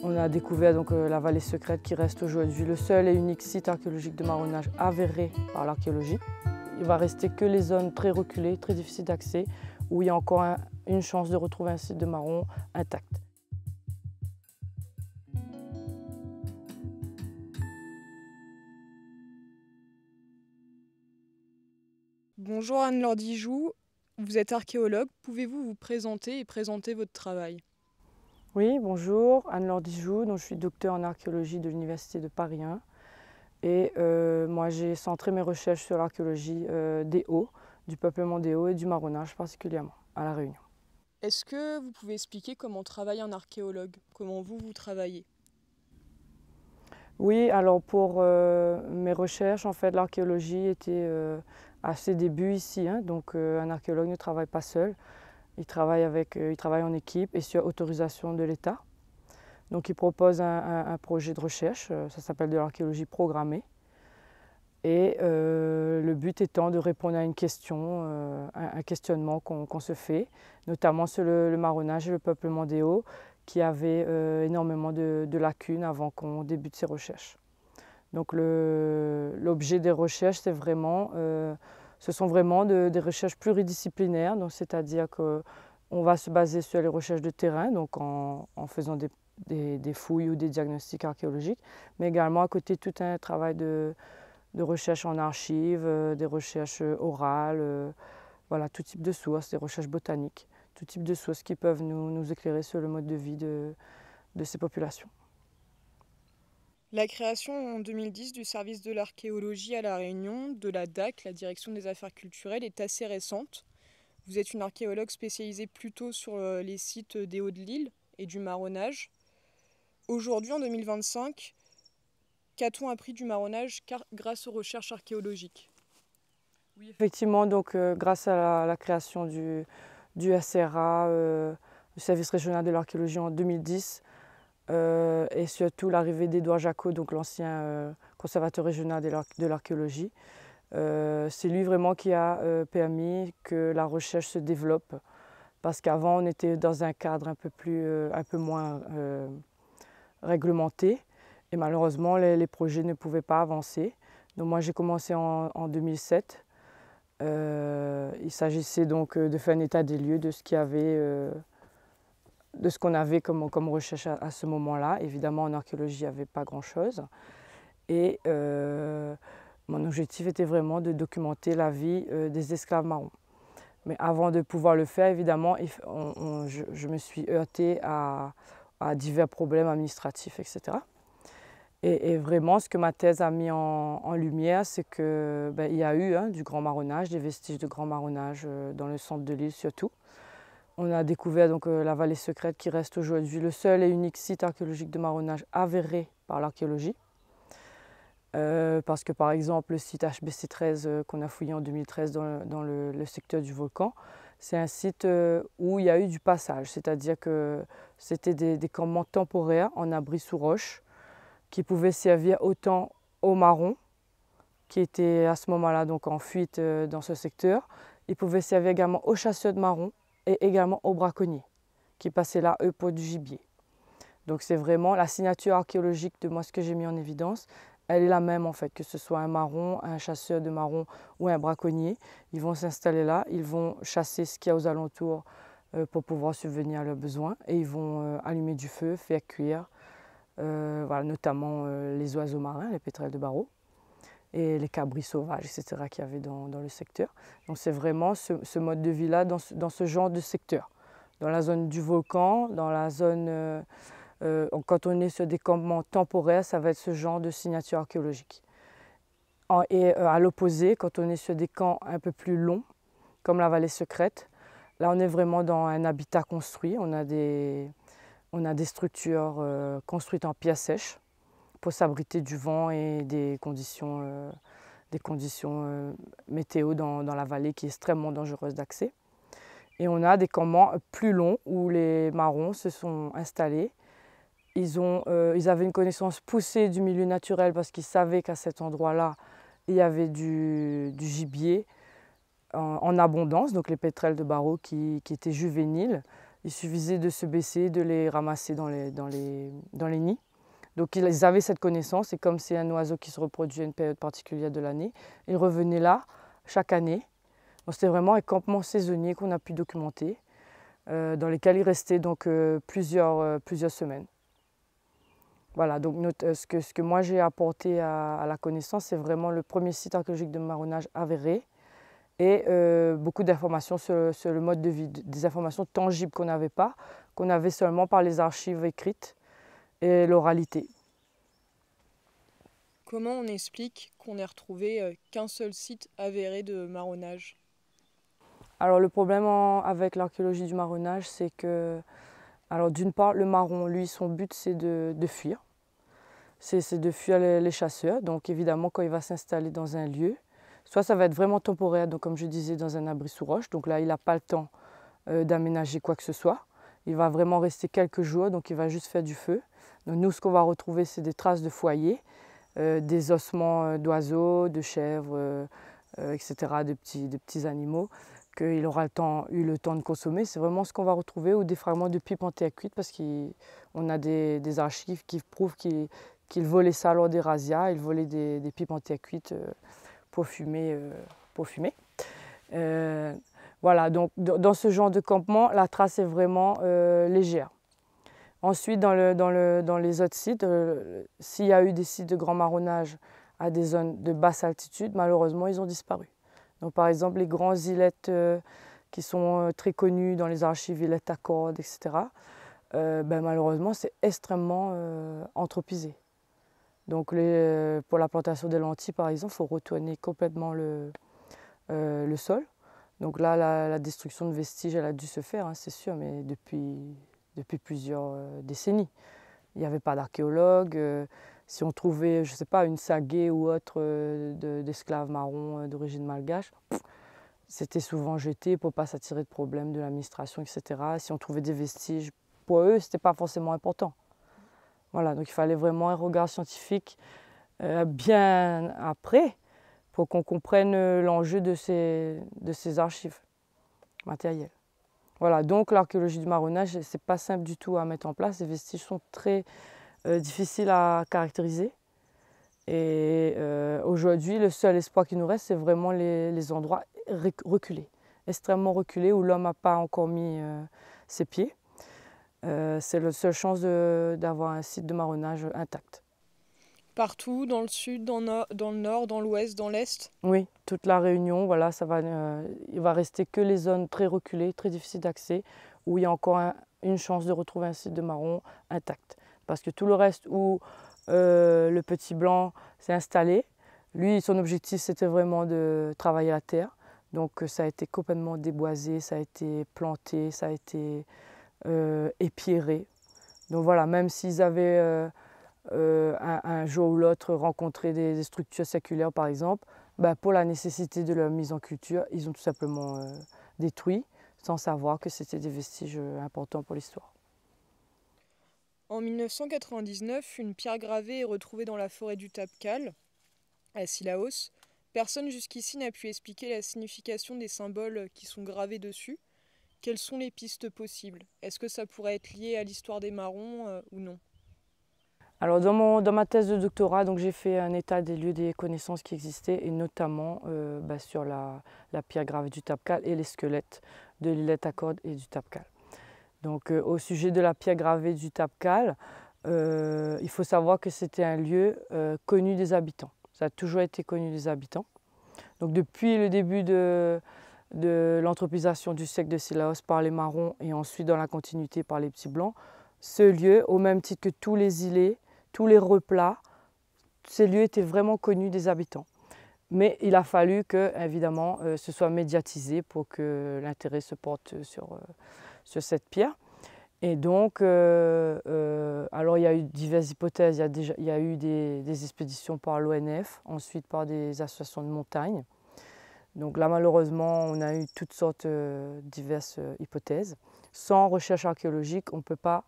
On a découvert donc, la vallée secrète qui reste aujourd'hui le seul et unique site archéologique de marronnage avéré par l'archéologie. Il va rester que les zones très reculées, très difficiles d'accès, où il y a encore une chance de retrouver un site de marron intact. Bonjour Anne-Laure Dijoux, vous êtes archéologue, pouvez-vous vous présenter et présenter votre travail? Oui, bonjour, Anne-Laure Dijoux, donc je suis docteure en archéologie de l'Université de Paris 1. Et moi j'ai centré mes recherches sur l'archéologie des Hauts, du peuplement des Hauts et du marronnage particulièrement, à La Réunion. Est-ce que vous pouvez expliquer comment travaille un archéologue? Comment vous travaillez? Oui, alors pour mes recherches, en fait, l'archéologie était à ses débuts ici, hein, donc un archéologue ne travaille pas seul, il travaille en équipe et sur autorisation de l'État. Donc il propose un projet de recherche, ça s'appelle de l'archéologie programmée. Et le but étant de répondre à une question, un questionnement qu'on se fait, notamment sur le marronnage et le peuplement des Hauts, qui avait énormément de lacunes avant qu'on débute ces recherches. Donc l'objet des recherches, ce sont vraiment des recherches pluridisciplinaires, c'est-à-dire qu'on va se baser sur les recherches de terrain, donc en faisant des fouilles ou des diagnostics archéologiques, mais également à côté tout un travail de recherche en archives, des recherches orales, voilà, tout type de sources, des recherches botaniques, tout type de sources qui peuvent nous éclairer sur le mode de vie de ces populations. La création en 2010 du service de l'archéologie à La Réunion, de la DAC, la Direction des Affaires culturelles, est assez récente. Vous êtes une archéologue spécialisée plutôt sur les sites des Hauts de l'île et du marronnage. Aujourd'hui, en 2025, qu'a-t-on appris du marronnage grâce aux recherches archéologiques? Oui, effectivement, donc grâce à la création du SRA, du service régional de l'archéologie en 2010, et surtout l'arrivée d'Édouard Jacot, donc l'ancien conservateur régional de l'archéologie, c'est lui vraiment qui a permis que la recherche se développe, parce qu'avant on était dans un cadre un peu moins réglementé, et malheureusement les projets ne pouvaient pas avancer. Donc moi j'ai commencé en 2007. Il s'agissait donc de faire un état des lieux de ce qu'on avait comme recherche à ce moment-là. Évidemment, en archéologie, il n'y avait pas grand-chose. Et mon objectif était vraiment de documenter la vie des esclaves marrons. Mais avant de pouvoir le faire, évidemment, je me suis heurtée à divers problèmes administratifs, etc. Et vraiment, ce que ma thèse a mis en lumière, c'est qu'il y a eu du grand marronnage, des vestiges de grand marronnage dans le centre de l'île surtout. On a découvert donc la vallée secrète qui reste aujourd'hui le seul et unique site archéologique de marronnage avéré par l'archéologie. Parce que par exemple le site HBC 13 qu'on a fouillé en 2013 dans le secteur du volcan, c'est un site où il y a eu du passage, c'est-à-dire que c'était des campements temporaires en abri sous roche, qui pouvaient servir autant aux marrons, qui étaient à ce moment-là donc en fuite dans ce secteur. Ils pouvaient servir également aux chasseurs de marrons et également aux braconniers, qui passaient là, eux, pour du gibier. Donc c'est vraiment la signature archéologique de moi, ce que j'ai mis en évidence, elle est la même en fait, que ce soit un marron, un chasseur de marron ou un braconnier. Ils vont s'installer là, ils vont chasser ce qu'il y a aux alentours pour pouvoir subvenir à leurs besoins, et ils vont allumer du feu, faire cuire, voilà, notamment les oiseaux marins, les pétrels de Barreau, et les cabris sauvages, etc. qu'il y avait dans le secteur. Donc c'est vraiment ce mode de vie-là dans ce genre de secteur. Dans la zone du volcan, dans la zone... quand on est sur des campements temporaires, ça va être ce genre de signature archéologique. Et à l'opposé, quand on est sur des camps un peu plus longs, comme la vallée secrète, là on est vraiment dans un habitat construit. On a des structures construites en pierre sèche pour s'abriter du vent et des conditions météo dans la vallée qui est extrêmement dangereuse d'accès. Et on a des campements plus longs où les marrons se sont installés. Ils avaient une connaissance poussée du milieu naturel parce qu'ils savaient qu'à cet endroit-là, il y avait du gibier en abondance, donc les pétrels de Barreau qui étaient juvéniles. Il suffisait de se baisser, de les ramasser dans les nids. Donc ils avaient cette connaissance et comme c'est un oiseau qui se reproduit à une période particulière de l'année, ils revenaient là chaque année. C'était vraiment un campement saisonnier qu'on a pu documenter, dans lesquels ils restaient donc plusieurs semaines. Voilà, donc ce que moi j'ai apporté à la connaissance, c'est vraiment le premier site archéologique de marronnage avéré et beaucoup d'informations sur le mode de vie, des informations tangibles qu'on n'avait pas, qu'on avait seulement par les archives écrites et l'oralité. Comment on explique qu'on ait retrouvé qu'un seul site avéré de marronnage? Alors le problème avec l'archéologie du marronnage, c'est que, alors d'une part, le marron, lui, son but c'est de fuir. C'est de fuir les chasseurs. Donc évidemment, quand il va s'installer dans un lieu, soit ça va être vraiment temporaire, donc comme je disais, dans un abri sous roche. Donc là, il n'a pas le temps d'aménager quoi que ce soit. Il va vraiment rester quelques jours, donc il va juste faire du feu. Donc nous, ce qu'on va retrouver, c'est des traces de foyer, des ossements d'oiseaux, de chèvres, etc., de petits animaux qu'il aura eu le temps de consommer. C'est vraiment ce qu'on va retrouver, ou des fragments de pipes en terre cuite, parce qu'on a des archives qui prouvent qu'il volait ça lors des razzias. Il volait des pipes en terre cuite pour fumer. Voilà, donc dans ce genre de campement, la trace est vraiment légère. Ensuite, dans les autres sites, s'il y a eu des sites de grand marronnage à des zones de basse altitude, malheureusement, ils ont disparu. Donc, par exemple, les grands îlettes qui sont très connus dans les archives, îlettes à cordes, etc., malheureusement, c'est extrêmement anthropisé. Donc, pour la plantation des lentilles, par exemple, il faut retourner complètement le sol. Donc là, la destruction de vestiges, elle a dû se faire, hein, c'est sûr, mais depuis plusieurs décennies. Il n'y avait pas d'archéologues. Si on trouvait, je ne sais pas, une saguée ou autre d'esclaves marrons d'origine malgache, c'était souvent jeté pour ne pas s'attirer de problèmes de l'administration, etc. Si on trouvait des vestiges, pour eux, ce n'était pas forcément important. Voilà, donc il fallait vraiment un regard scientifique bien après pour qu'on comprenne l'enjeu de ces archives matérielles. Voilà, donc l'archéologie du marronnage, c'est pas simple du tout à mettre en place. Les vestiges sont très difficiles à caractériser. Et aujourd'hui, le seul espoir qui nous reste, c'est vraiment les endroits reculés, extrêmement reculés, où l'homme n'a pas encore mis ses pieds. C'est la seule chance d'avoir un site de marronnage intact. Partout, dans le sud, dans le nord, dans l'ouest, dans l'est? Oui, toute la Réunion, voilà, il va rester que les zones très reculées, très difficiles d'accès, où il y a encore une chance de retrouver un site de marron intact. Parce que tout le reste où le petit blanc s'est installé, lui, son objectif, c'était vraiment de travailler la terre. Donc ça a été complètement déboisé, ça a été planté, ça a été épierré. Donc voilà, même s'ils avaient un jour ou l'autre rencontré des structures séculaires par exemple, pour la nécessité de leur mise en culture, ils ont tout simplement détruit sans savoir que c'était des vestiges importants pour l'histoire. En 1999, une pierre gravée est retrouvée dans la forêt du Tapcal, à Sillaos. Personne jusqu'ici n'a pu expliquer la signification des symboles qui sont gravés dessus. Quelles sont les pistes possibles? Est-ce que ça pourrait être lié à l'histoire des marrons ou non? Alors dans ma thèse de doctorat, j'ai fait un état des lieux des connaissances qui existaient, et notamment sur la pierre gravée du Tapcal et les squelettes de l'îlette à cordes et du Tapcal. Donc au sujet de la pierre gravée du Tapcal, il faut savoir que c'était un lieu connu des habitants. Ça a toujours été connu des habitants. Donc depuis le début de l'anthropisation du secte de Sillaos par les marrons et ensuite dans la continuité par les petits blancs, ce lieu, au même titre que tous les îlets, tous les replats, ces lieux étaient vraiment connus des habitants. Mais il a fallu que, évidemment, ce soit médiatisé pour que l'intérêt se porte sur cette pierre. Et donc, alors il y a eu diverses hypothèses. Il y a eu des expéditions par l'ONF, ensuite par des associations de montagne. Donc là, malheureusement, on a eu toutes sortes diverses hypothèses. Sans recherche archéologique, on ne peut pas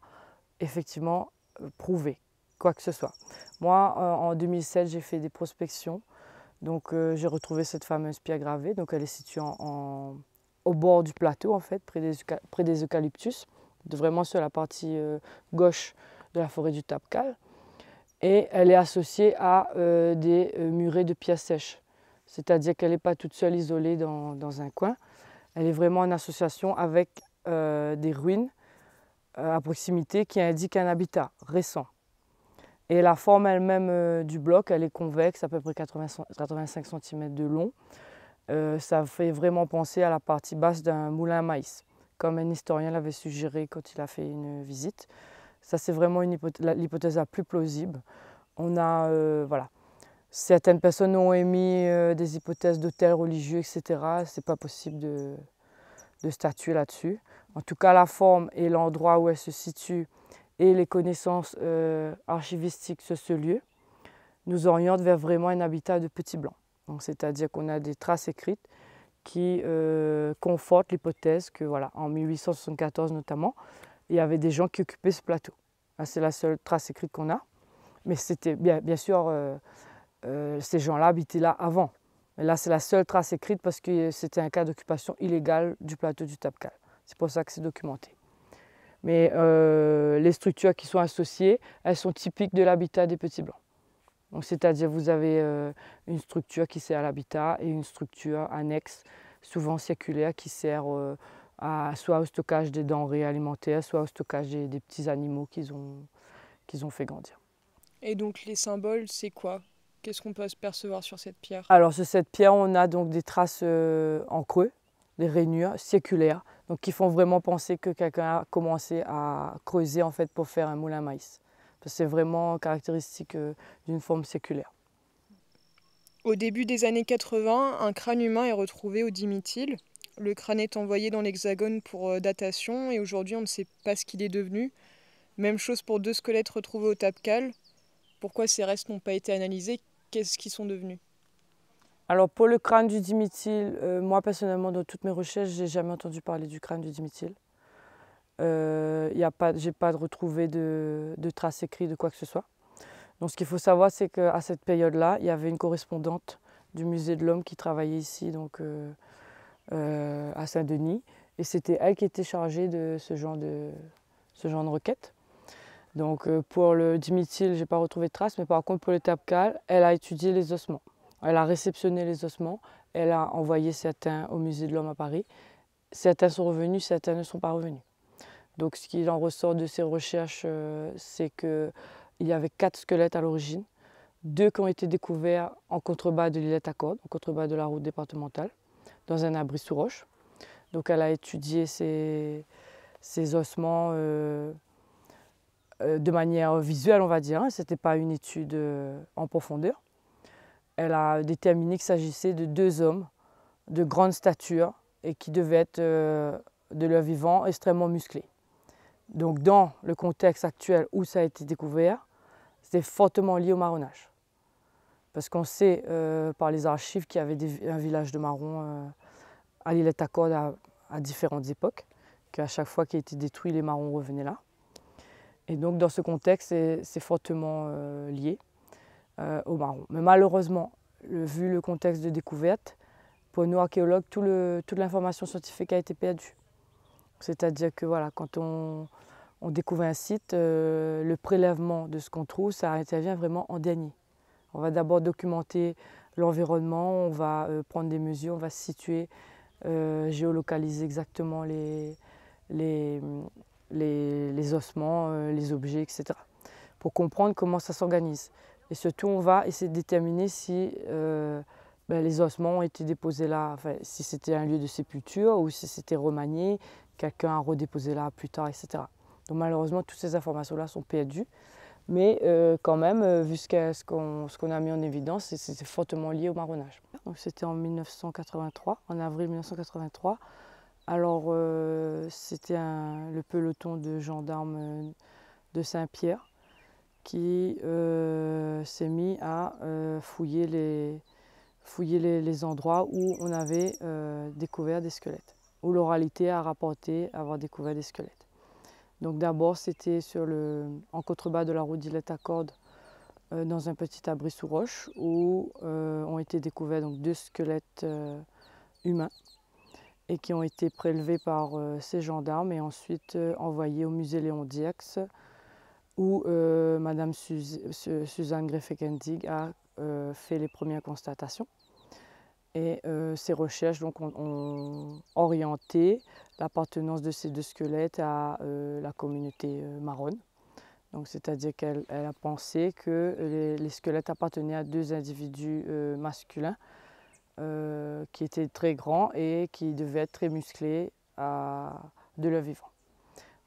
effectivement prouver quoi que ce soit. Moi, en 2007, j'ai fait des prospections. Donc j'ai retrouvé cette fameuse pierre gravée. Donc elle est située au bord du plateau, en fait, près des eucalyptus. vraiment sur la partie gauche de la forêt du Tapcal. Et elle est associée à des murets de pierres sèches. C'est-à-dire qu'elle n'est pas toute seule isolée dans un coin. Elle est vraiment en association avec des ruines à proximité qui indiquent un habitat récent. Et la forme elle-même du bloc, elle est convexe, à peu près 85 cm de long. Ça fait vraiment penser à la partie basse d'un moulin à maïs, comme un historien l'avait suggéré quand il a fait une visite. Ça, c'est vraiment l'hypothèse la plus plausible. On a, voilà. Certaines personnes ont émis des hypothèses d'hôtels religieux, etc. C'est pas possible de statuer là-dessus. En tout cas, la forme et l'endroit où elle se situe et les connaissances archivistiques sur ce lieu nous orientent vers vraiment un habitat de petits blancs. C'est-à-dire qu'on a des traces écrites qui confortent l'hypothèse que, voilà, en 1874 notamment, il y avait des gens qui occupaient ce plateau. C'est la seule trace écrite qu'on a. Mais c'était bien sûr, ces gens-là habitaient là avant. Mais là, c'est la seule trace écrite parce que c'était un cas d'occupation illégale du plateau du Tapcal. C'est pour ça que c'est documenté. Mais les structures qui sont associées, elles sont typiques de l'habitat des petits blancs. C'est-à-dire vous avez une structure qui sert à l'habitat et une structure annexe, souvent circulaire, qui sert soit au stockage des denrées alimentaires, soit au stockage des petits animaux qu'ils ont fait grandir. Et donc les symboles, c'est quoi? Qu'est-ce qu'on peut se percevoir sur cette pierre? Alors sur cette pierre, on a donc des traces en creux, des rainures circulaires, donc qui font vraiment penser que quelqu'un a commencé à creuser en fait pour faire un moulin à maïs. C'est vraiment caractéristique d'une forme circulaire. Au début des années 80, un crâne humain est retrouvé au Dimitil. Le crâne est envoyé dans l'Hexagone pour datation et aujourd'hui on ne sait pas ce qu'il est devenu. Même chose pour 2 squelettes retrouvés au Tapcal. Pourquoi ces restes n'ont pas été analysés? Qu'est-ce qu'ils sont devenus? Alors pour le crâne du Dimitil, moi personnellement dans toutes mes recherches, j'ai jamais entendu parler du crâne du Dimitil. J'ai pas retrouvé de traces écrites de quoi que ce soit. Donc ce qu'il faut savoir, c'est qu'à cette période-là, il y avait une correspondante du musée de l'Homme qui travaillait ici, donc à Saint-Denis, et c'était elle qui était chargée de ce genre de requête. Donc pour le Dimitil, j'ai pas retrouvé de traces, mais par contre pour le Tapcal, elle a étudié les ossements. Elle a réceptionné les ossements, elle a envoyé certains au musée de l'Homme à Paris. Certains sont revenus, certains ne sont pas revenus. Donc ce qu'il en ressort de ces recherches, c'est qu'il y avait 4 squelettes à l'origine, 2 qui ont été découverts en contrebas de l'îlette à Cordes, en contrebas de la route départementale, dans un abri sous roche. Donc elle a étudié ces ossements de manière visuelle, on va dire. Ce n'était pas une étude en profondeur. Elle a déterminé qu'il s'agissait de 2 hommes de grande stature et qui devaient être de leur vivant extrêmement musclés. Donc dans le contexte actuel où ça a été découvert, c'était fortement lié au marronnage. Parce qu'on sait par les archives qu'il y avait un village de marrons à l'îlette à Cordes à différentes époques, qu'à chaque fois qu'il a été détruit, les marrons revenaient là. Et donc dans ce contexte, c'est fortement lié aux marrons. Mais malheureusement, vu le contexte de découverte, pour nous archéologues, toute l'information scientifique a été perdue. C'est-à-dire que voilà, quand on découvre un site, le prélèvement de ce qu'on trouve, ça intervient vraiment en dernier. On va d'abord documenter l'environnement, on va prendre des mesures, on va situer, géolocaliser exactement les ossements, les objets, etc. pour comprendre comment ça s'organise. Et surtout, on va essayer de déterminer si les ossements ont été déposés là, enfin, si c'était un lieu de sépulture ou si c'était remanié, quelqu'un a redéposé là plus tard, etc. Donc malheureusement, toutes ces informations-là sont perdues. Mais quand même, vu ce qu'on a mis en évidence, c'était fortement lié au marronnage. Donc c'était en 1983, en avril 1983. Alors c'était le peloton de gendarmes de Saint-Pierre qui s'est mis à fouiller les endroits où on avait découvert des squelettes, où l'oralité a rapporté avoir découvert des squelettes. Donc d'abord c'était en contrebas de la route d'Îlette à Cordes, dans un petit abri sous roche, où ont été découverts donc 2 squelettes humains. et qui ont été prélevés par ces gendarmes et ensuite envoyés au musée Léon Dierx où Madame Suzanne Greffekendig a fait les premières constatations. Et ces recherches donc, ont orienté l'appartenance de ces deux squelettes à la communauté marronne. C'est-à-dire qu'elle a pensé que les squelettes appartenaient à deux individus masculins qui étaient très grands et qui devaient être très musclés de leur vivant.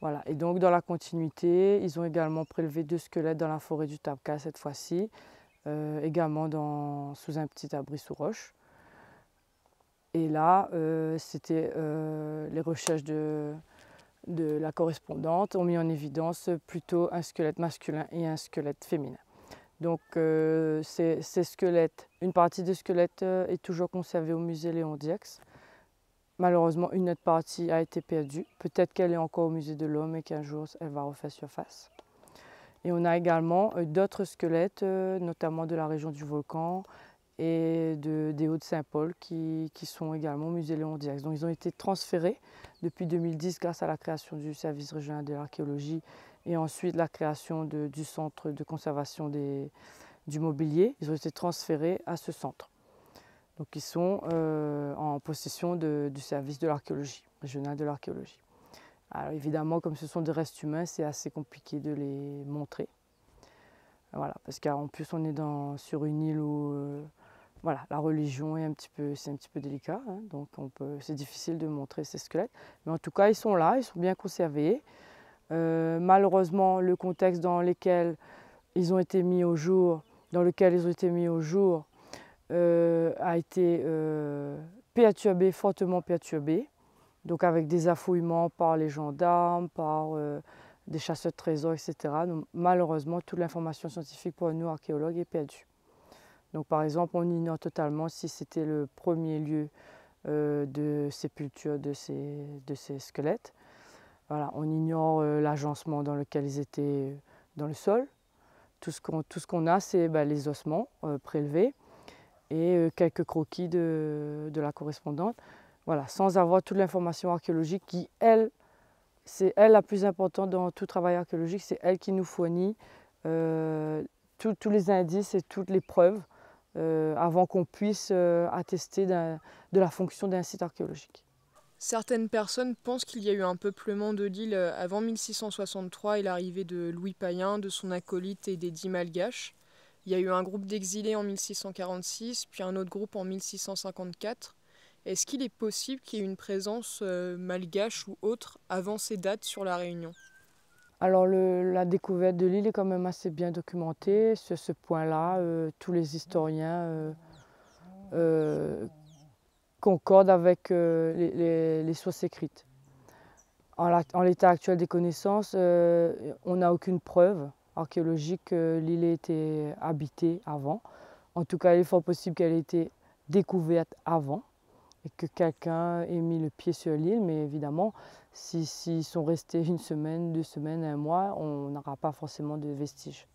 Voilà. Et donc dans la continuité, ils ont également prélevé deux squelettes dans la forêt du Tabqa cette fois-ci, également sous un petit abri sous roche. Et là, c'était les recherches de la correspondante ont mis en évidence plutôt un squelette masculin et un squelette féminin. Donc ces squelettes, une partie des squelettes est toujours conservée au musée Léon Dierx. Malheureusement, une autre partie a été perdue. Peut-être qu'elle est encore au musée de l'Homme et qu'un jour elle va refaire surface. Et on a également d'autres squelettes, notamment de la région du Volcan et des Hauts-de-Saint-Paul qui sont également au musée Léon Dierx. Donc ils ont été transférés depuis 2010 grâce à la création du service régional de l'archéologie et ensuite la création du centre de conservation du mobilier. Ils ont été transférés à ce centre. Donc ils sont en possession du service de l'archéologie, régional de l'archéologie. Alors évidemment, comme ce sont des restes humains, c'est assez compliqué de les montrer. Voilà, parce qu'en plus on est sur une île où voilà, la religion c'est un petit peu délicat, hein, donc c'est difficile de montrer ces squelettes. Mais en tout cas, ils sont là, ils sont bien conservés. Malheureusement, le contexte dans lequel ils ont été mis au jour, a été fortement perturbé, donc avec des affouillements par les gendarmes, par des chasseurs de trésors, etc. Donc, malheureusement, toute l'information scientifique pour nous archéologues est perdue. Donc, par exemple, on ignore totalement si c'était le premier lieu de sépulture de ces squelettes. Voilà, on ignore l'agencement dans lequel ils étaient dans le sol. Tout ce qu'on a, c'est les ossements prélevés et quelques croquis de la correspondante. Voilà, sans avoir toute l'information archéologique qui, c'est elle la plus importante dans tout travail archéologique, c'est elle qui nous fournit tous les indices et toutes les preuves avant qu'on puisse attester de la fonction d'un site archéologique. Certaines personnes pensent qu'il y a eu un peuplement de l'île avant 1663 et l'arrivée de Louis Payen, de son acolyte et des 10 malgaches. Il y a eu un groupe d'exilés en 1646, puis un autre groupe en 1654. Est-ce qu'il est possible qu'il y ait une présence malgache ou autre avant ces dates sur la Réunion ? Alors la découverte de l'île est quand même assez bien documentée. Sur ce point-là, tous les historiens concordent avec les sources écrites. En l'état actuel des connaissances, on n'a aucune preuve archéologique que l'île ait été habitée avant. En tout cas, il est fort possible qu'elle ait été découverte avant et que quelqu'un ait mis le pied sur l'île, mais évidemment, s'ils sont restés une semaine, 2 semaines, 1 mois, on n'aura pas forcément de vestiges.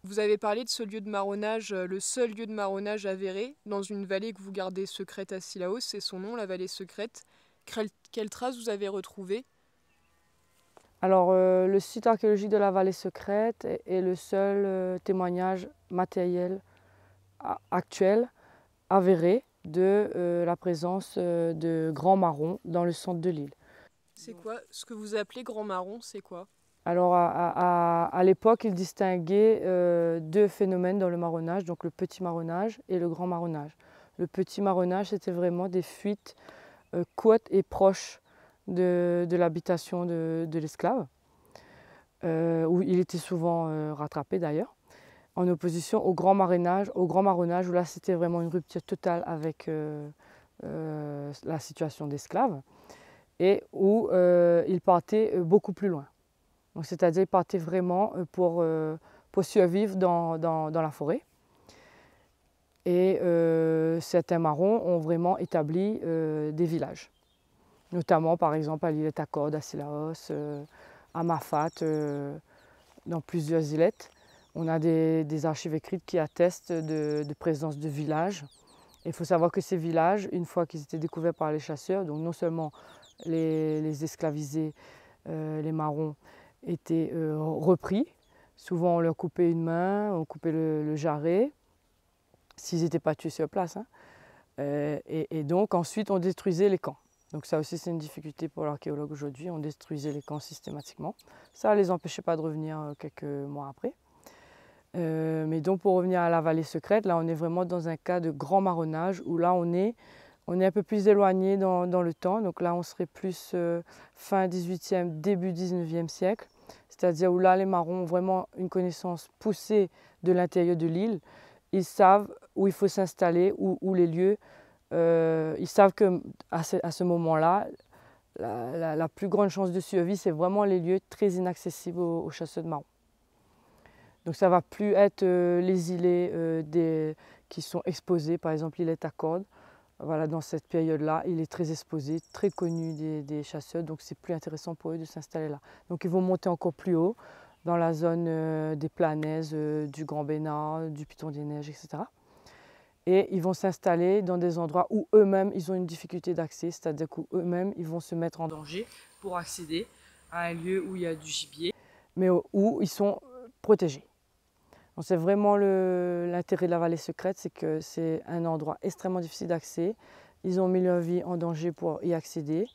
Vous avez parlé de ce lieu de marronnage, le seul lieu de marronnage avéré, dans une vallée que vous gardez secrète à Sillaos, c'est son nom, la vallée secrète. Quelles traces vous avez retrouvées ? Alors, le site archéologique de la vallée secrète est le seul témoignage matériel actuel, avéré, de la présence de grands marrons dans le centre de l'île. C'est quoi ce que vous appelez grand marron, c'est quoi ? Alors à l'époque, ils distinguaient 2 phénomènes dans le marronnage, donc le petit marronnage et le grand marronnage. Le petit marronnage, c'était vraiment des fuites courtes et proches de l'habitation de l'esclave, où il était souvent rattrapé d'ailleurs, en opposition au grand marronnage où là c'était vraiment une rupture totale avec la situation d'esclave et où il partait beaucoup plus loin. C'est-à-dire qu'il partait vraiment pour survivre dans la forêt. Et certains marrons ont vraiment établi des villages, notamment par exemple à l'île Takord, à Sillaos, à Mafat, dans plusieurs îlettes. On a des archives écrites qui attestent de présence de villages Il faut savoir que ces villages, une fois qu'ils étaient découverts par les chasseurs, donc non seulement les esclavisés, les marrons, étaient repris. Souvent, on leur coupait une main, on coupait le jarret, s'ils n'étaient pas tués sur place, hein. Et donc, ensuite, on détruisait les camps. Donc ça aussi, c'est une difficulté pour l'archéologue aujourd'hui. On détruisait les camps systématiquement. Ça ne les empêchait pas de revenir quelques mois après. Mais donc, pour revenir à la vallée secrète, là, on est vraiment dans un cas de grand marronnage où là, on est un peu plus éloigné dans le temps. Donc là, on serait plus fin 18e, début 19e siècle. C'est-à-dire où là, les marrons ont vraiment une connaissance poussée de l'intérieur de l'île. Ils savent où il faut s'installer, où les lieux. Ils savent qu'à ce moment-là, la plus grande chance de survie, c'est vraiment les lieux très inaccessibles aux chasseurs de marrons. Donc ça ne va plus être les îlets qui sont exposés, par exemple l'îlet à cordes. Voilà, dans cette période-là, il est très exposé, très connu des chasseurs, donc c'est plus intéressant pour eux de s'installer là. Donc ils vont monter encore plus haut, dans la zone des Planèzes, du Grand Bénard, du Piton des Neiges, etc. Et ils vont s'installer dans des endroits où eux-mêmes, ils ont une difficulté d'accès, c'est-à-dire qu'eux-mêmes, ils vont se mettre en danger pour accéder à un lieu où il y a du gibier, mais où ils sont protégés. Donc c'est vraiment l'intérêt de la vallée secrète, c'est que c'est un endroit extrêmement difficile d'accès. Ils ont mis leur vie en danger pour y accéder.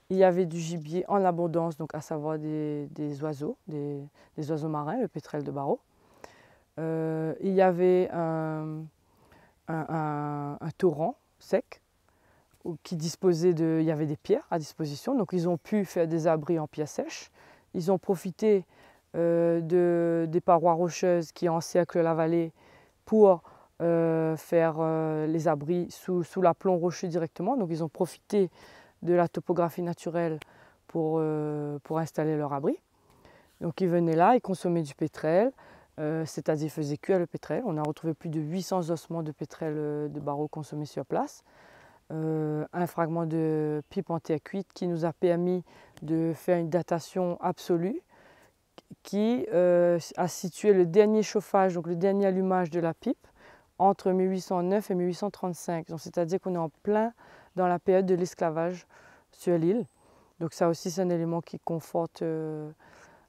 Il y avait du gibier en abondance, donc à savoir des oiseaux, des oiseaux marins, le pétrel de Barreau. Il y avait un torrent sec qui disposait il y avait des pierres à disposition, donc ils ont pu faire des abris en pierres sèches. Ils ont profité des parois rocheuses qui encerclent la vallée pour faire les abris sous l'aplomb rocheux directement. Donc ils ont profité de la topographie naturelle pour installer leur abri. Donc ils venaient là, ils consommaient du pétrel, c'est-à-dire ils faisaient cuire le pétrel. On a retrouvé plus de 800 ossements de pétrel de Barreau consommés sur place. Un fragment de pipe en terre cuite qui nous a permis de faire une datation absolue qui a situé le dernier chauffage, donc le dernier allumage de la pipe, entre 1809 et 1835. C'est-à-dire qu'on est en plein dans la période de l'esclavage sur l'île. Donc ça aussi, c'est un élément qui conforte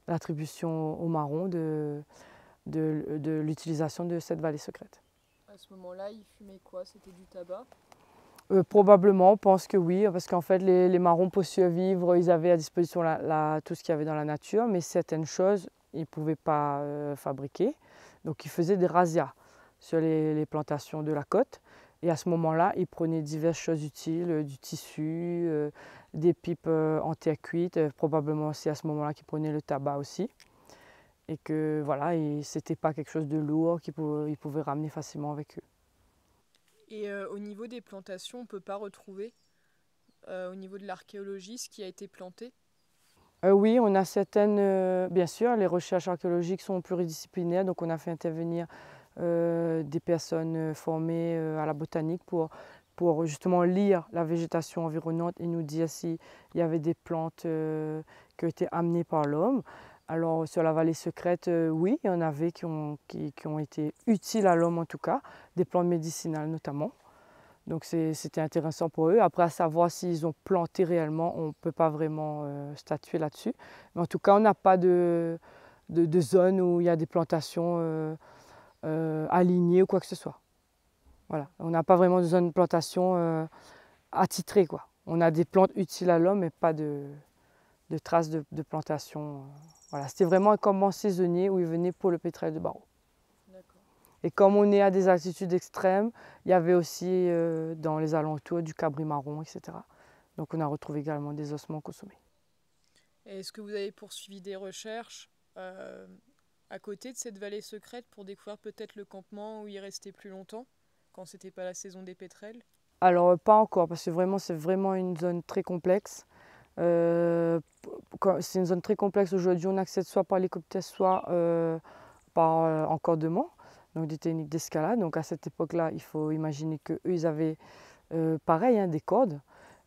l'attribution aux marrons de l'utilisation de cette vallée secrète. À ce moment-là, ils fumaient quoi? C'était du tabac? Probablement, on pense que oui, parce qu'en fait, les marrons, pour survivre, ils avaient à disposition tout ce qu'il y avait dans la nature, mais certaines choses, ils ne pouvaient pas fabriquer. Donc, ils faisaient des razzias sur les plantations de la côte. Et à ce moment-là, ils prenaient diverses choses utiles, du tissu, des pipes en terre cuite, probablement aussi à ce moment-là qu'ils prenaient le tabac aussi. Et que voilà, ce n'était pas quelque chose de lourd qu'ils pouvaient ramener facilement avec eux. Et au niveau des plantations, on ne peut pas retrouver, au niveau de l'archéologie, ce qui a été planté? Oui, on a certaines, bien sûr, les recherches archéologiques sont pluridisciplinaires, donc on a fait intervenir des personnes formées à la botanique pour justement lire la végétation environnante et nous dire s'il y avait des plantes qui ont été amenées par l'homme. Alors sur la vallée secrète, oui, il y en avait qui ont été utiles à l'homme en tout cas, des plantes médicinales notamment. Donc c'était intéressant pour eux. Après, à savoir s'ils ont planté réellement, on ne peut pas vraiment statuer là-dessus. Mais en tout cas, on n'a pas de zone où il y a des plantations alignées ou quoi que ce soit. Voilà. On n'a pas vraiment de zone de plantation attitrée, quoi. On a des plantes utiles à l'homme, mais pas de traces de plantation. Voilà. C'était vraiment un campement saisonnier où ils venaient pour le pétrel de Barreau. Et comme on est à des altitudes extrêmes, il y avait aussi dans les alentours du cabri marron, etc. Donc on a retrouvé également des ossements consommés. Et est-ce que vous avez poursuivi des recherches à côté de cette vallée secrète pour découvrir peut-être le campement où il restait plus longtemps, quand c'était pas la saison des pétrels? Alors pas encore, parce que c'est vraiment une zone très complexe. C'est une zone très complexe. Aujourd'hui, on accède soit par hélicoptère, soit par encordement, donc des techniques d'escalade. Donc à cette époque-là, il faut imaginer qu'eux, ils avaient pareil, hein, des cordes,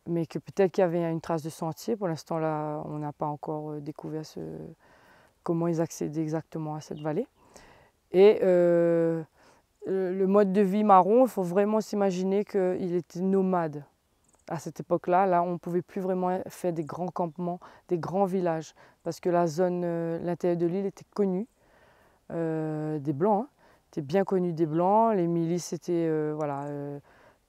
mais que peut-être qu'il y avait une trace de sentier. Pour l'instant, là, on n'a pas encore découvert comment ils accédaient exactement à cette vallée. Et le mode de vie marron, il faut vraiment s'imaginer qu'il était nomade. À cette époque-là, là, on ne pouvait plus vraiment faire des grands campements, des grands villages, parce que la zone, l'intérieur de l'île était connue des Blancs, hein, était bien connue des Blancs. Les milices étaient voilà,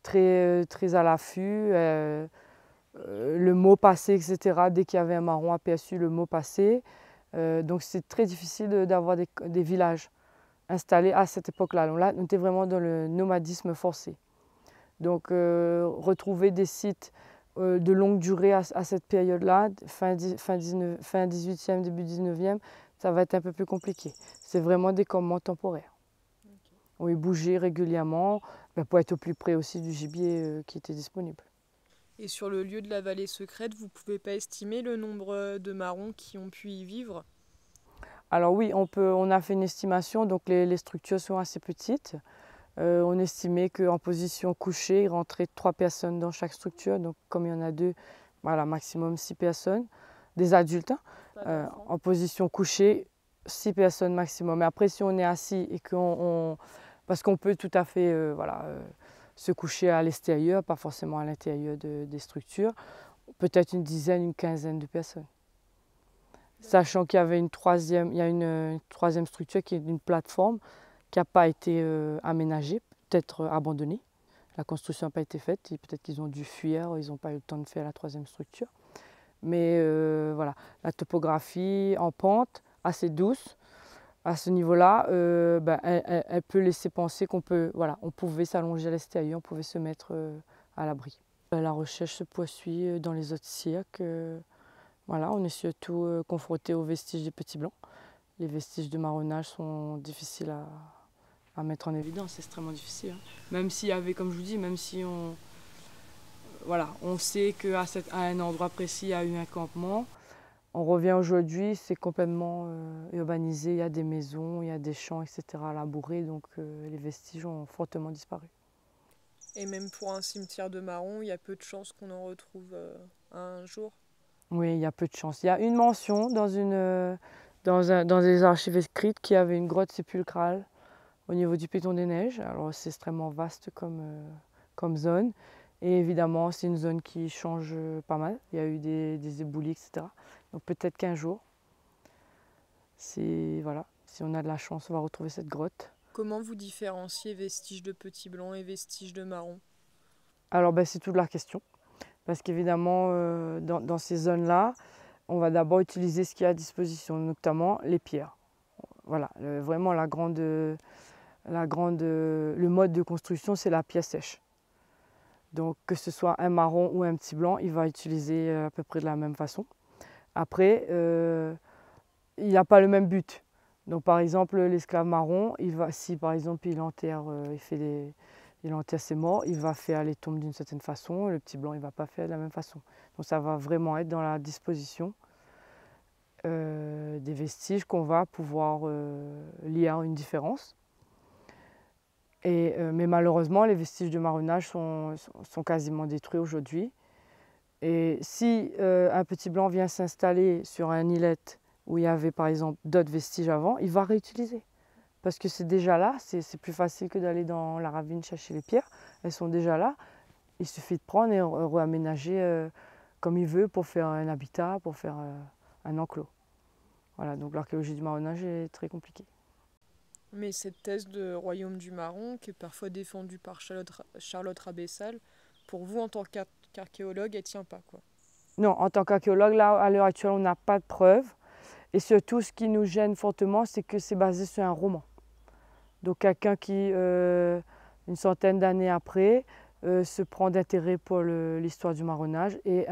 très à l'affût. Le mot passait, etc. Dès qu'il y avait un marron aperçu, le mot passait. Donc c'est très difficile d'avoir des villages installés à cette époque-là. Donc là, on était vraiment dans le nomadisme forcé. Donc retrouver des sites de longue durée à cette période-là, fin 18e, début 19e, ça va être un peu plus compliqué. C'est vraiment des campements temporaires. Okay. On y bougeait régulièrement pour être au plus près aussi du gibier qui était disponible. Et sur le lieu de la vallée secrète, vous ne pouvez pas estimer le nombre de marrons qui ont pu y vivre? Alors oui, on a fait une estimation, donc les structures sont assez petites. On estimait qu'en position couchée, il rentrait 3 personnes dans chaque structure. Donc comme il y en a 2, voilà, maximum 6 personnes, des adultes. Hein. En position couchée, 6 personnes maximum. Mais après, si on est assis et parce qu'on peut tout à fait voilà, se coucher à l'extérieur, pas forcément à l'intérieur des structures, peut-être une dizaine, une quinzaine de personnes. Sachant qu'il y avait une troisième structure qui est une plateforme qui n'a pas été aménagée, peut-être abandonnée. La construction n'a pas été faite, peut-être qu'ils ont dû fuir, ils n'ont pas eu le temps de faire la troisième structure. Mais voilà, la topographie en pente, assez douce, à ce niveau-là, elle peut laisser penser qu'on peut, voilà, on pouvait s'allonger à l'extérieur, on pouvait se mettre à l'abri. La recherche se poursuit dans les autres cirques. Voilà, on est surtout confronté aux vestiges des petits blancs. Les vestiges de marronnage sont difficiles à mettre en évidence, c'est extrêmement difficile. Hein. Même s'il y avait, comme je vous dis, même si voilà, on sait qu'à un endroit précis, il y a eu un campement. On revient aujourd'hui, c'est complètement urbanisé, il y a des maisons, il y a des champs, etc. labourés, donc les vestiges ont fortement disparu. Et même pour un cimetière de marrons, il y a peu de chances qu'on en retrouve un jour? Oui, il y a peu de chance. Il y a une mention dans des archives écrites qu'il y avait une grotte sépulcrale au niveau du Piton des Neiges. Alors c'est extrêmement vaste comme zone. Et évidemment, c'est une zone qui change pas mal. Il y a eu des éboulis, etc. Donc peut-être qu'un jour, voilà, si on a de la chance, on va retrouver cette grotte. Comment vous différenciez vestiges de petits blancs et vestiges de marrons? Alors c'est toute la question. Parce qu'évidemment, dans ces zones-là, on va d'abord utiliser ce qu'il y a à disposition, notamment les pierres. Voilà, vraiment le mode de construction, c'est la pierre sèche. Donc que ce soit un marron ou un petit blanc, il va utiliser à peu près de la même façon. Après, il n'y a pas le même but. Donc par exemple, l'esclave marron, si par exemple il enterre, il enterre ses morts, il va faire les tombes d'une certaine façon, le petit blanc il ne va pas faire de la même façon. Donc ça va vraiment être dans la disposition des vestiges qu'on va pouvoir lier à une différence. Mais malheureusement, les vestiges de marronnage sont quasiment détruits aujourd'hui. Et si un petit blanc vient s'installer sur un îlette où il y avait par exemple d'autres vestiges avant, il va réutiliser. Parce que c'est déjà là, c'est plus facile que d'aller dans la ravine chercher les pierres. Elles sont déjà là. Il suffit de prendre et réaménager comme il veut pour faire un habitat, pour faire un enclos. Voilà, donc l'archéologie du marronnage est très compliquée. Mais cette thèse de royaume du marron, qui est parfois défendue par Charlotte Rabessal, pour vous en tant qu'archéologue, elle ne tient pas, quoi? Non, en tant qu'archéologue, là, à l'heure actuelle, on n'a pas de preuves. Et surtout, ce qui nous gêne fortement, c'est que c'est basé sur un roman. Donc quelqu'un qui, une centaine d'années après, se prend d'intérêt pour l'histoire du marronnage et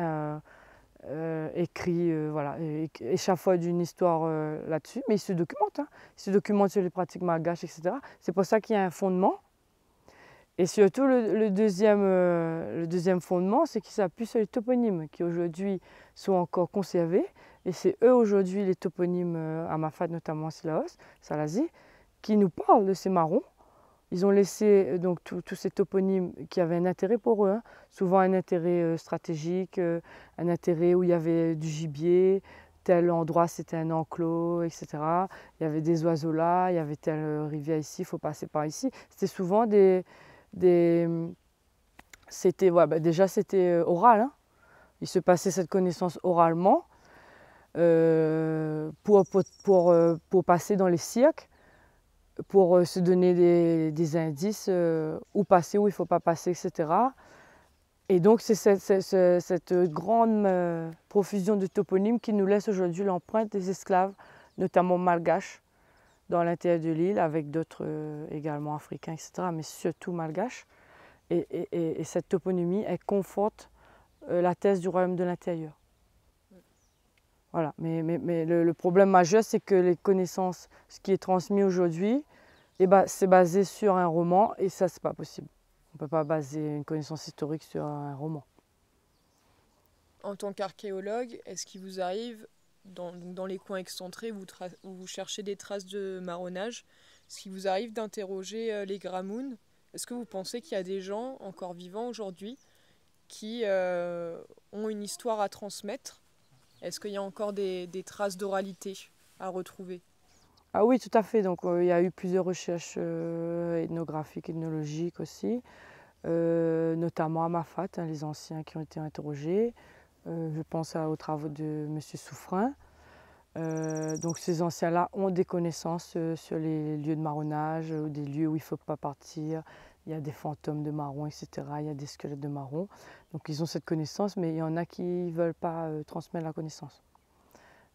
écrit, voilà, échafaude une histoire là-dessus. Mais il se documente, hein. Il se documente sur les pratiques malgaches, etc. C'est pour ça qu'il y a un fondement. Et surtout, le deuxième fondement, c'est qu'il s'appuie sur les toponymes qui aujourd'hui sont encore conservés. Et c'est eux aujourd'hui, les toponymes Amafat, notamment Silaos, Salazi, qui nous parlent de ces marrons. Ils ont laissé donc tous ces toponymes qui avaient un intérêt pour eux, hein. Souvent un intérêt stratégique, un intérêt où il y avait du gibier, tel endroit c'était un enclos, etc. Il y avait des oiseaux là, il y avait telle rivière ici, il faut passer par ici. C'était souvent c'était, ouais, bah déjà c'était oral, hein. Il se passait cette connaissance oralement pour passer dans les cirques, pour se donner des indices où passer, où il ne faut pas passer, etc. Et donc c'est cette grande profusion de toponymes qui nous laisse aujourd'hui l'empreinte des esclaves, notamment malgaches, dans l'intérieur de l'île, avec d'autres également africains, etc., mais surtout malgaches. Et cette toponymie, elle conforte la thèse du royaume de l'intérieur. Voilà. Mais le problème majeur, c'est que les connaissances, ce qui est transmis aujourd'hui, eh ben, c'est basé sur un roman, et ça, c'est pas possible. On ne peut pas baser une connaissance historique sur un roman. En tant qu'archéologue, est-ce qu'il vous arrive, dans les coins excentrés où vous cherchez des traces de marronnage, est-ce qu'il vous arrive d'interroger les Gramounes? Est-ce que vous pensez qu'il y a des gens encore vivants aujourd'hui qui ont une histoire à transmettre? Est-ce qu'il y a encore des traces d'oralité à retrouver? Ah oui, tout à fait. Donc, il y a eu plusieurs recherches ethnographiques, ethnologiques aussi, notamment à Mafat, hein, les anciens qui ont été interrogés. Je pense aux travaux de M. Souffrin. Donc ces anciens-là ont des connaissances sur les lieux de marronnage, ou des lieux où il ne faut pas partir. Il y a des fantômes de marrons, etc. Il y a des squelettes de marrons. Donc ils ont cette connaissance, mais il y en a qui ne veulent pas transmettre la connaissance.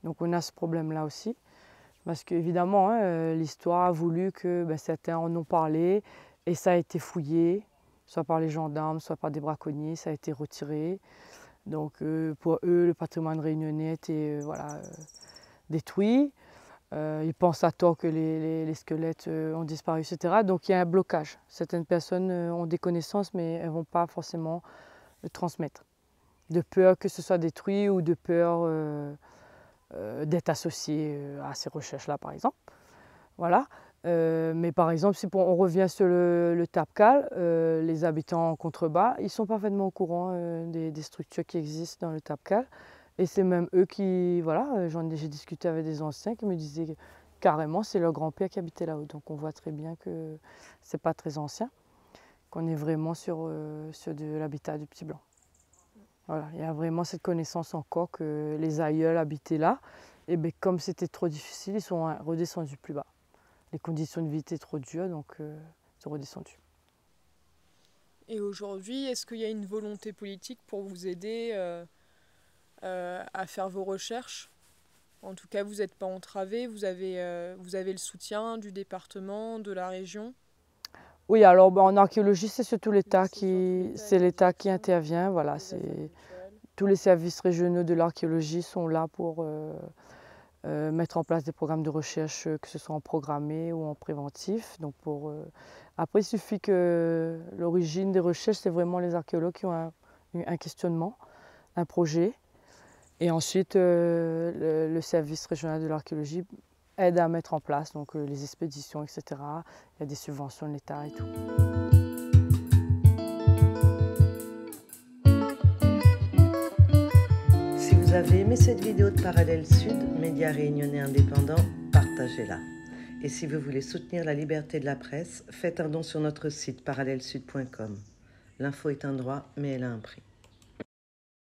Donc on a ce problème-là aussi. Parce qu'évidemment, hein, l'histoire a voulu que certains en ont parlé et ça a été fouillé, soit par les gendarmes, soit par des braconniers, ça a été retiré. Donc pour eux, le patrimoine réunionnais était détruit. Ils pensent à tort que les squelettes ont disparu, etc. Donc il y a un blocage. Certaines personnes ont des connaissances, mais elles ne vont pas forcément le transmettre. De peur que ce soit détruit ou de peur d'être associé à ces recherches-là, par exemple. Voilà. Mais par exemple, si on revient sur le Tapcal, les habitants en contrebas, ils sont parfaitement au courant des structures qui existent dans le Tapcal. Et c'est même eux qui, voilà, j'ai discuté avec des anciens qui me disaient que, carrément c'est leur grand-père qui habitait là-haut. Donc on voit très bien que c'est pas très ancien, qu'on est vraiment sur de l'habitat du Petit Blanc. Voilà, il y a vraiment cette connaissance encore que les aïeuls habitaient là. Et bien, comme c'était trop difficile, ils sont redescendus plus bas. Les conditions de vie étaient trop dures, donc ils sont redescendus. Et aujourd'hui, est-ce qu'il y a une volonté politique pour vous aider à faire vos recherches? En tout cas, vous n'êtes pas entravé, vous avez le soutien du département, de la région? Oui, alors en archéologie, c'est surtout l'État qui intervient. Voilà, tous les services régionaux de l'archéologie sont là pour mettre en place des programmes de recherche, que ce soit en programmé ou en préventif. Donc après, il suffit que l'origine des recherches, c'est vraiment les archéologues qui ont un questionnement, un projet. Et ensuite, le service régional de l'archéologie aide à mettre en place donc, les expéditions, etc. Il y a des subventions de l'État et tout. Si vous avez aimé cette vidéo de Parallèle Sud, média réunionnais indépendant, partagez-la. Et si vous voulez soutenir la liberté de la presse, faites un don sur notre site parallèlesud.com. L'info est un droit, mais elle a un prix.